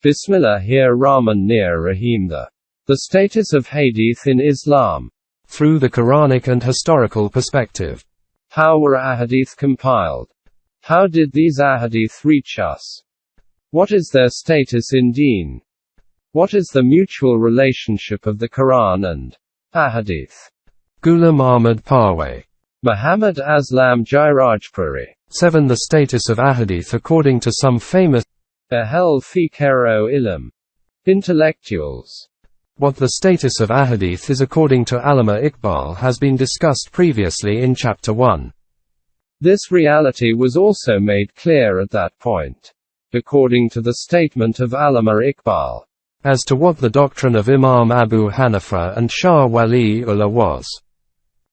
Bismillahir-Rahman-Nir-Rahim. The status of Hadeeth in Islam. Through the Quranic and historical perspective. How were Ahadith compiled? How did these Ahadith reach us? What is their status in Deen? What is the mutual relationship of the Quran and Ahadith? Ghulam Ahmad Parwez. Muhammad Aslam Jairajpuri. 7. The status of Ahadith according to some famous Ahel Fikero Ilm. Intellectuals. What the status of Ahadith is according to Allama Iqbal has been discussed previously in Chapter 1. This reality was also made clear at that point. According to the statement of Allama Iqbal. As to what the doctrine of Imam Abu Hanifa and Shah Wali-ullah was.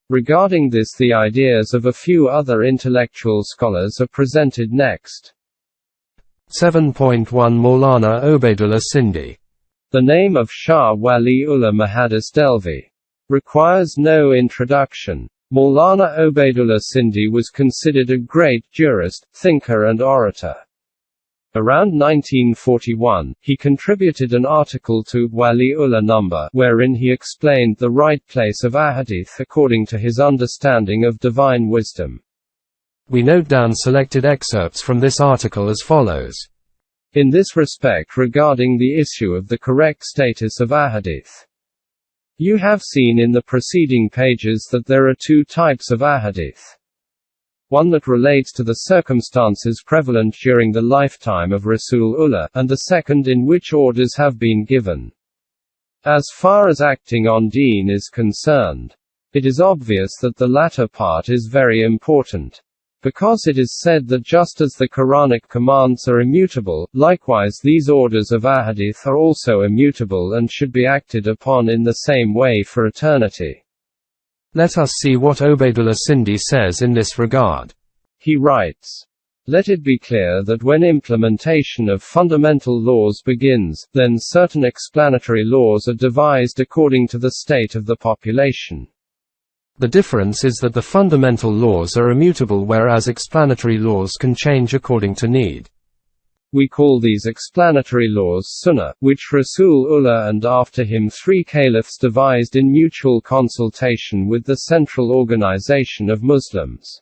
Regarding this, the ideas of a few other intellectual scholars are presented next. 7.1 Maulana Obaidullah Sindhi. The name of Shah Wali-ullah Muhaddis Delvi requires no introduction. Maulana Obaidullah Sindhi was considered a great jurist, thinker and orator. Around 1941, he contributed an article to Wali-ullah Number, wherein he explained the right place of Ahadith according to his understanding of divine wisdom. We note down selected excerpts from this article as follows. In this respect, regarding the issue of the correct status of Ahadith, you have seen in the preceding pages that there are two types of Ahadith. One that relates to the circumstances prevalent during the lifetime of Rasulullah, and the second in which orders have been given. As far as acting on Deen is concerned, it is obvious that the latter part is very important. Because it is said that just as the Quranic commands are immutable, likewise these orders of Ahadith are also immutable and should be acted upon in the same way for eternity. Let us see what Obaidullah Sindhi says in this regard. He writes, "Let it be clear that when implementation of fundamental laws begins, then certain explanatory laws are devised according to the state of the population. The difference is that the fundamental laws are immutable whereas explanatory laws can change according to need. We call these explanatory laws Sunnah, which Rasulullah and after him 3 caliphs devised in mutual consultation with the central organization of Muslims.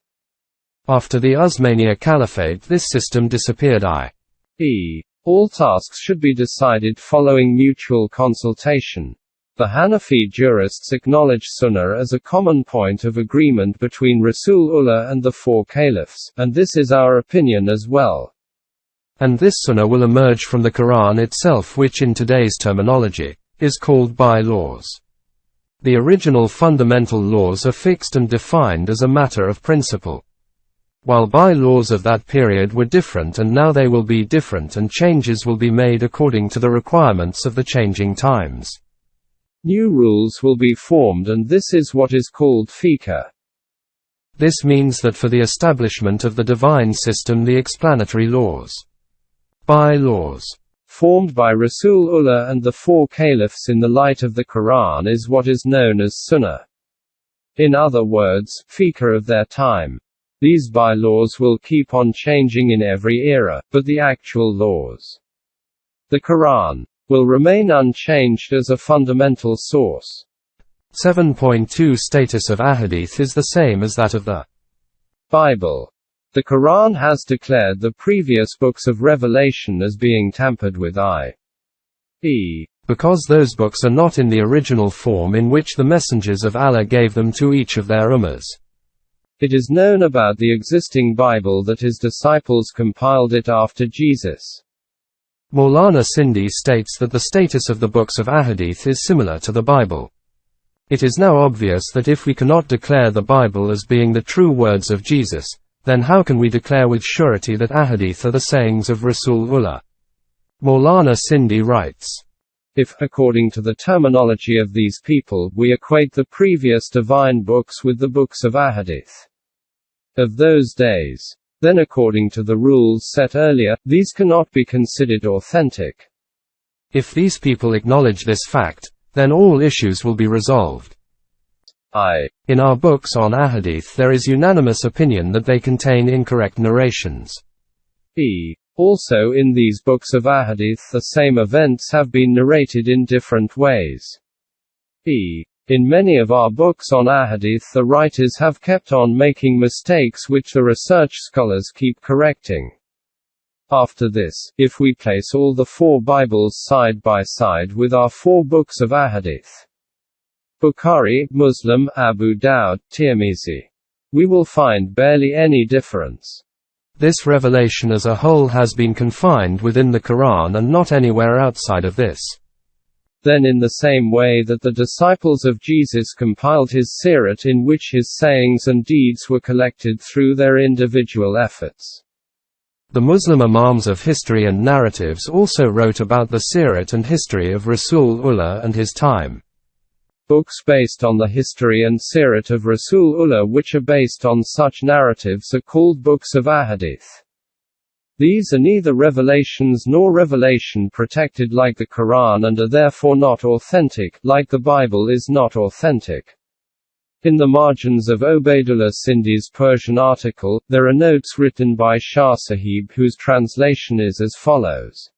After the Uthmaniyya Caliphate this system disappeared i.e. all tasks should be decided following mutual consultation. The Hanafi jurists acknowledge Sunnah as a common point of agreement between Rasulullah and the 4 caliphs, and this is our opinion as well. And this Sunnah will emerge from the Quran itself, which in today's terminology is called bylaws. The original fundamental laws are fixed and defined as a matter of principle. While bylaws of that period were different and now they will be different and changes will be made according to the requirements of the changing times. New rules will be formed and this is what is called fiqh. This means that for the establishment of the divine system the explanatory laws, bylaws, formed by Rasulullah and the 4 caliphs in the light of the Quran is what is known as Sunnah. In other words, fiqh of their time. These bylaws will keep on changing in every era, but the actual laws, the Quran, will remain unchanged as a fundamental source. 7.2 Status of Ahadith is the same as that of the Bible. The Quran has declared the previous books of revelation as being tampered with i.e. because those books are not in the original form in which the messengers of Allah gave them to each of their ummahs. It is known about the existing Bible that his disciples compiled it after Jesus. Maulana Sindhi states that the status of the books of Ahadith is similar to the Bible. It is now obvious that if we cannot declare the Bible as being the true words of Jesus, then how can we declare with surety that Ahadith are the sayings of Rasulullah? Maulana Sindhi writes, if, according to the terminology of these people, we equate the previous divine books with the books of Ahadith of those days, then according to the rules set earlier, these cannot be considered authentic. If these people acknowledge this fact, then all issues will be resolved. In our books on Ahadith there is unanimous opinion that they contain incorrect narrations. Also in these books of Ahadith the same events have been narrated in different ways. In many of our books on Ahadith the writers have kept on making mistakes which the research scholars keep correcting. After this, if we place all the 4 Bibles side by side with our 4 books of Ahadith, Bukhari, Muslim, Abu Dawud, Tirmizi, we will find barely any difference. This revelation as a whole has been confined within the Quran and not anywhere outside of this. Then in the same way that the disciples of Jesus compiled his Sirat in which his sayings and deeds were collected through their individual efforts, the Muslim Imams of history and narratives also wrote about the Sirat and history of Rasulullah and his time. Books based on the history and Sirat of Rasulullah which are based on such narratives are called books of Ahadith. These are neither revelations nor revelation protected like the Quran and are therefore not authentic, like the Bible is not authentic. In the margins of Obaidullah Sindhi's Persian article, there are notes written by Shah Sahib whose translation is as follows.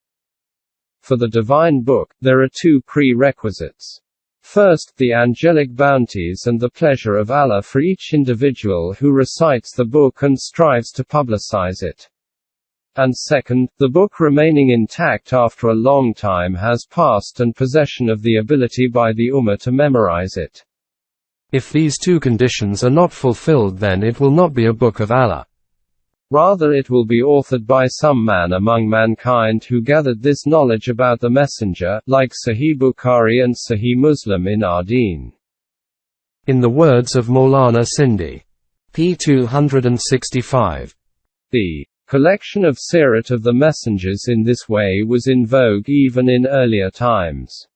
For the divine book, there are 2 prerequisites. First, the angelic bounties and the pleasure of Allah for each individual who recites the book and strives to publicize it. And second, the book remaining intact after a long time has passed and possession of the ability by the Ummah to memorize it. If these 2 conditions are not fulfilled, then it will not be a book of Allah. Rather it will be authored by some man among mankind who gathered this knowledge about the Messenger, like Sahih Bukhari and Sahih Muslim in our deen. In the words of Maulana Sindhi, p. 265, the collection of Sirat of the Messengers in this way was in vogue even in earlier times.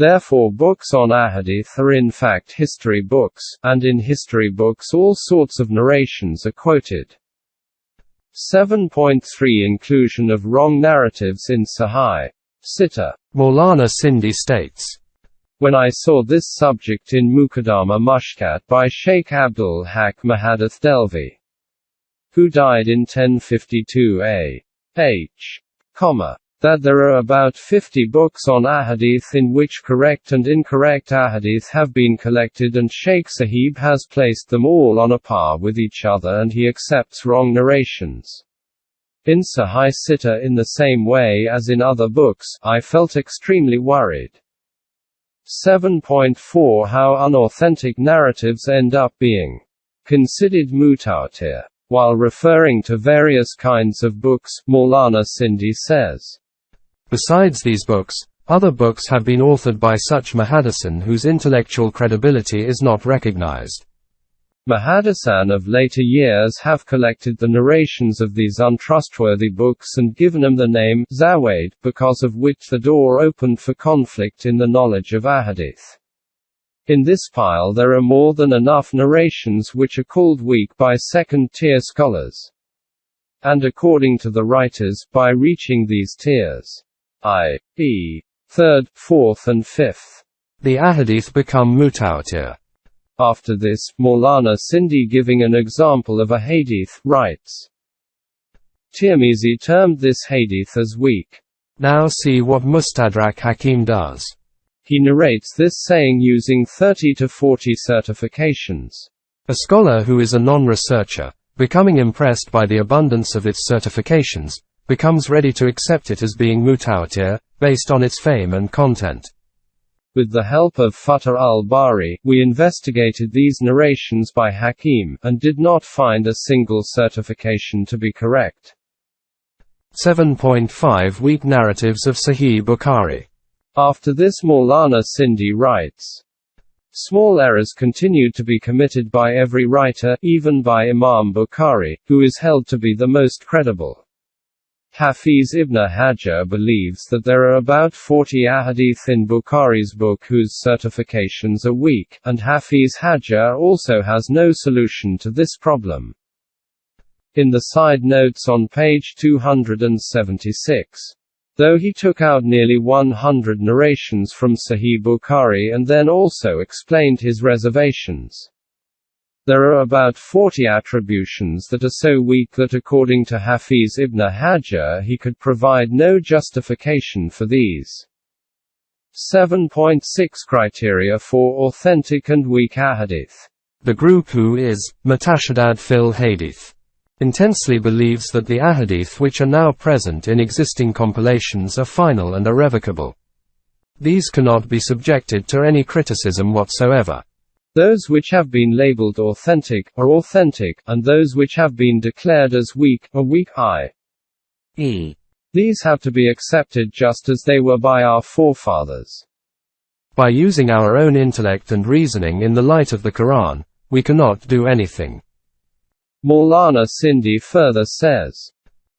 Therefore books on Ahadith are in fact history books, and in history books all sorts of narrations are quoted. 7.3 Inclusion of wrong narratives in Sahih Sita. Maulana Sindhi states, when I saw this subject in Muqaddama Mushkat by Sheikh Abdul Haq Mahadeeth Delvi, who died in 1052 A.H., that there are about 50 books on Ahadith in which correct and incorrect Ahadith have been collected and Sheikh Sahib has placed them all on a par with each other and he accepts wrong narrations in Sahih Sita in the same way as in other books, I felt extremely worried. 7.4 How unauthentic narratives end up being considered mutawatir. While referring to various kinds of books, Maulana Sindhi says, besides these books, other books have been authored by such muhaddisin whose intellectual credibility is not recognized. Muhaddisan of later years have collected the narrations of these untrustworthy books and given them the name Zawaid, because of which the door opened for conflict in the knowledge of Ahadith. In this pile there are more than enough narrations which are called weak by second-tier scholars. And according to the writers, by reaching these tiers, i.e., 3rd, 4th and 5th, the Ahadith become mutawatir. After this, Maulana Sindhi giving an example of a Hadeeth, writes, Tirmizi termed this Hadeeth as weak. Now see what Mustadrak Hakim does. He narrates this saying using 30 to 40 certifications. A scholar who is a non-researcher, becoming impressed by the abundance of its certifications, becomes ready to accept it as being mutawatir, based on its fame and content. With the help of Fatah al-Bari, we investigated these narrations by Hakim, and did not find a single certification to be correct. 7.5 Weak narratives of Sahih Bukhari. After this Maulana Sindhi writes, small errors continued to be committed by every writer, even by Imam Bukhari, who is held to be the most credible. Hafiz ibn Hajar believes that there are about 40 ahadith in Bukhari's book whose certifications are weak, and Hafiz Hajar also has no solution to this problem. In the side notes on page 276, though he took out nearly 100 narrations from Sahih Bukhari and then also explained his reservations, There are about 40 attributions that are so weak that according to Hafiz ibn Hajar he could provide no justification for these. 7.6 Criteria for authentic and weak ahadith. The group who is Mutashaddad fil Hadeeth intensely believes that the ahadith which are now present in existing compilations are final and irrevocable. These cannot be subjected to any criticism whatsoever. Those which have been labeled authentic are authentic, and those which have been declared as weak are weak, i.e. these have to be accepted just as they were by our forefathers. By using our own intellect and reasoning in the light of the Quran, we cannot do anything. Maulana Sindhi further says,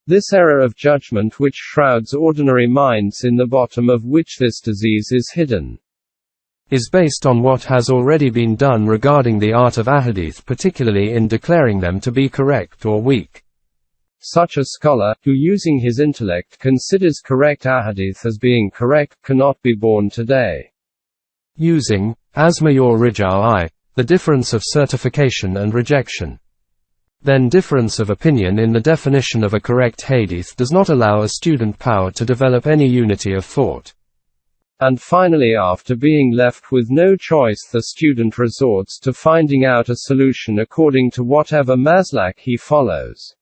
this error of judgment which shrouds ordinary minds in the bottom of which this disease is hidden, is based on what has already been done regarding the art of ahadith, particularly in declaring them to be correct or weak. Such a scholar, who using his intellect considers correct ahadith as being correct, cannot be born today. Using, as mayor rijal the difference of certification and rejection. Then difference of opinion in the definition of a correct hadith does not allow a student power to develop any unity of thought. And finally, after being left with no choice, the student resorts to finding out a solution according to whatever maslak he follows.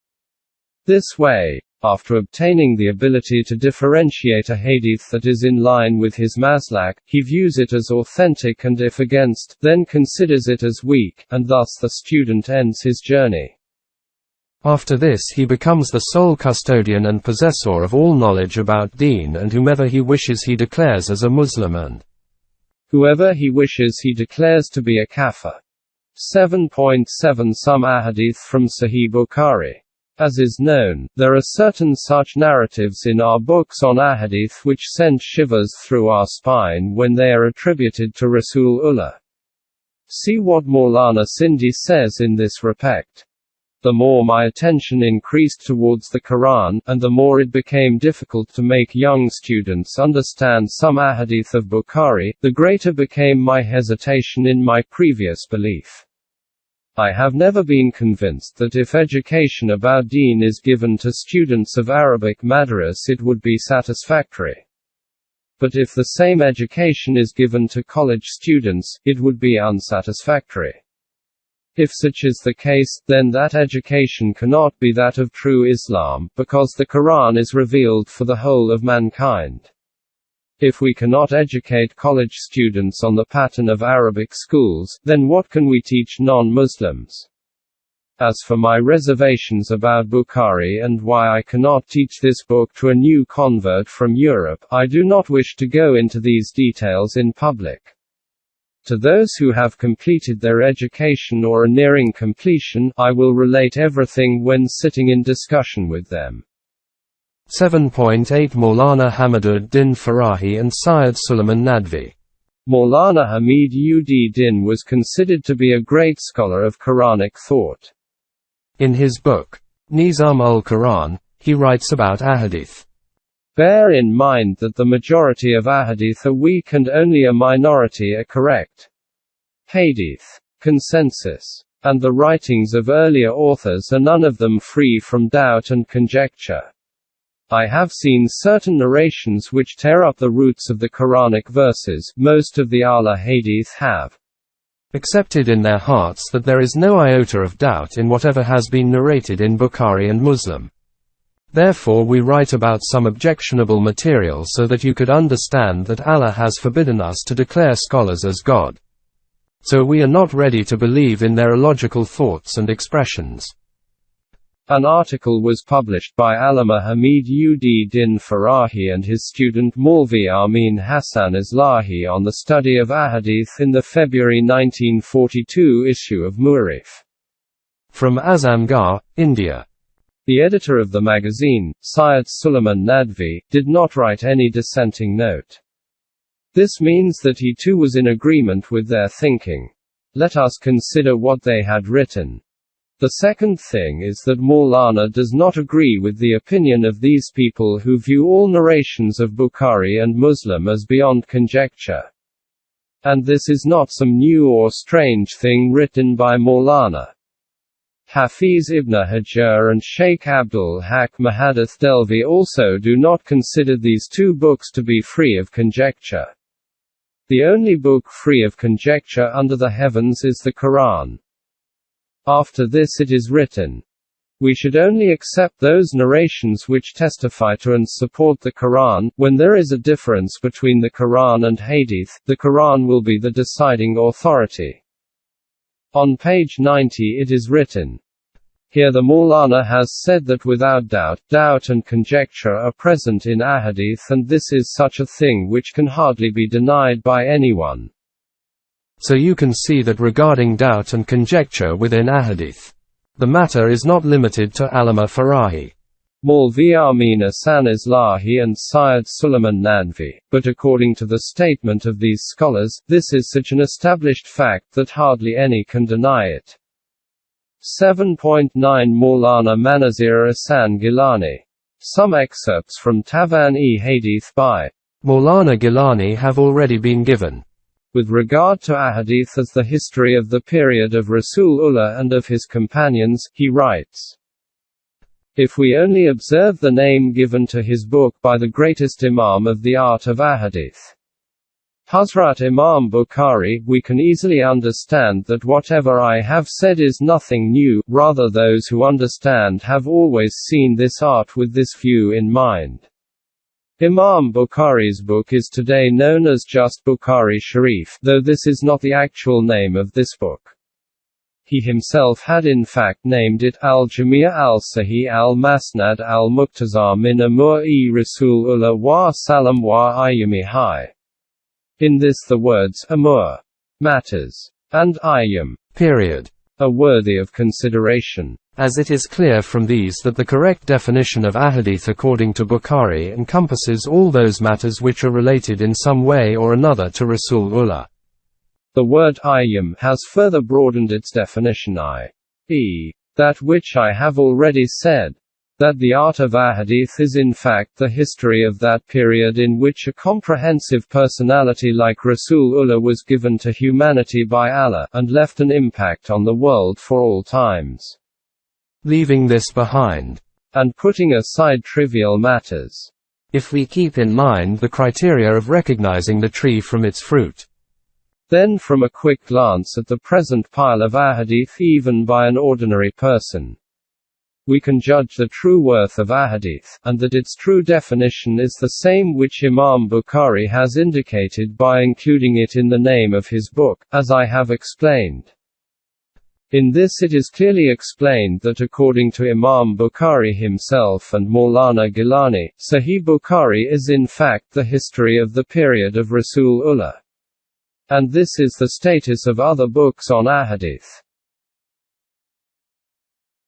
This way, after obtaining the ability to differentiate a hadith that is in line with his maslak, he views it as authentic, and if against, then considers it as weak, and thus the student ends his journey. After this he becomes the sole custodian and possessor of all knowledge about deen, and whomever he wishes he declares as a Muslim, and whoever he wishes he declares to be a kafir. 7.7 Some ahadith from Sahih Bukhari. As is known, there are certain such narratives in our books on ahadith which send shivers through our spine when they are attributed to Rasulullah. See what Maulana Sindhi says in this respect. The more my attention increased towards the Quran, and the more it became difficult to make young students understand some ahadith of Bukhari, the greater became my hesitation in my previous belief. I have never been convinced that if education about deen is given to students of Arabic madras it would be satisfactory. But if the same education is given to college students, it would be unsatisfactory. If such is the case, then that education cannot be that of true Islam, because the Quran is revealed for the whole of mankind. If we cannot educate college students on the pattern of Arabic schools, then what can we teach non-Muslims? As for my reservations about Bukhari and why I cannot teach this book to a new convert from Europe, I do not wish to go into these details in public. To those who have completed their education or are nearing completion, I will relate everything when sitting in discussion with them. 7.8 Maulana Hamiduddin Farahi and Syed Suleiman Nadvi. Maulana Hamid-ud-Din was considered to be a great scholar of Quranic thought. In his book, Nizam ul-Quran, he writes about ahadith. Bear in mind that the majority of ahadith are weak and only a minority are correct. Hadith, consensus, and the writings of earlier authors are none of them free from doubt and conjecture. I have seen certain narrations which tear up the roots of the Quranic verses. Most of the Ala Hadith have accepted in their hearts that there is no iota of doubt in whatever has been narrated in Bukhari and Muslim. Therefore we write about some objectionable material so that you could understand that Allah has forbidden us to declare scholars as God. So we are not ready to believe in their illogical thoughts and expressions. An article was published by Allama Hamid-ud-Din Farahi and his student Maulvi Amin Hassan Islahi on the study of ahadith in the February 1942 issue of Mu'arrikh. From Azamgarh, India. The editor of the magazine, Syed Suleiman Nadvi, did not write any dissenting note. This means that he too was in agreement with their thinking. Let us consider what they had written. The second thing is that Maulana does not agree with the opinion of these people who view all narrations of Bukhari and Muslim as beyond conjecture. And this is not some new or strange thing written by Maulana Hafiz ibn Hajar and Sheikh Abdul Haq Muhaddith Delvi also do not consider these two books to be free of conjecture. The only book free of conjecture under the heavens is the Quran. After this it is written, we should only accept those narrations which testify to and support the Quran. When there is a difference between the Quran and Hadeeth, the Quran will be the deciding authority. On page 90 it is written, here the Maulana has said that without doubt, doubt and conjecture are present in Ahadith, and this is such a thing which can hardly be denied by anyone. So you can see that regarding doubt and conjecture within Ahadith, the matter is not limited to Allama Farahi, Maulvi Amin Ahsan Islahi and Syed Suleiman Nadvi, but according to the statement of these scholars, this is such an established fact that hardly any can deny it. 7.9 Maulana Manazir Ahsan Gilani. Some excerpts from Tavan-e-Hadeeth by Maulana Gilani have already been given. With regard to Ahadith as the history of the period of Rasulullah and of his companions, he writes, if we only observe the name given to his book by the greatest Imam of the art of Ahadith, Hazrat Imam Bukhari, we can easily understand that whatever I have said is nothing new, rather those who understand have always seen this art with this view in mind. Imam Bukhari's book is today known as just Bukhari Sharif, though this is not the actual name of this book. He himself had in fact named it Al-Jamia al-Sahih al-Masnad al-Muqtaza min Amur-e Rasulullah wa Salam wa Ayyami Hai. In this the words Amur, matters, and Ayyam, period, are worthy of consideration. As it is clear from these that the correct definition of Ahadith according to Bukhari encompasses all those matters which are related in some way or another to Rasulullah. The word Ayyam has further broadened its definition, i.e., that which I have already said, that the art of Ahadith is in fact the history of that period in which a comprehensive personality like Rasulullah was given to humanity by Allah, and left an impact on the world for all times. Leaving this behind, and putting aside trivial matters, if we keep in mind the criteria of recognizing the tree from its fruit, then from a quick glance at the present pile of Ahadith even by an ordinary person, we can judge the true worth of Ahadith, and that its true definition is the same which Imam Bukhari has indicated by including it in the name of his book, as I have explained. In this it is clearly explained that according to Imam Bukhari himself and Maulana Gilani, Sahih Bukhari is in fact the history of the period of Rasulullah. And this is the status of other books on Ahadith.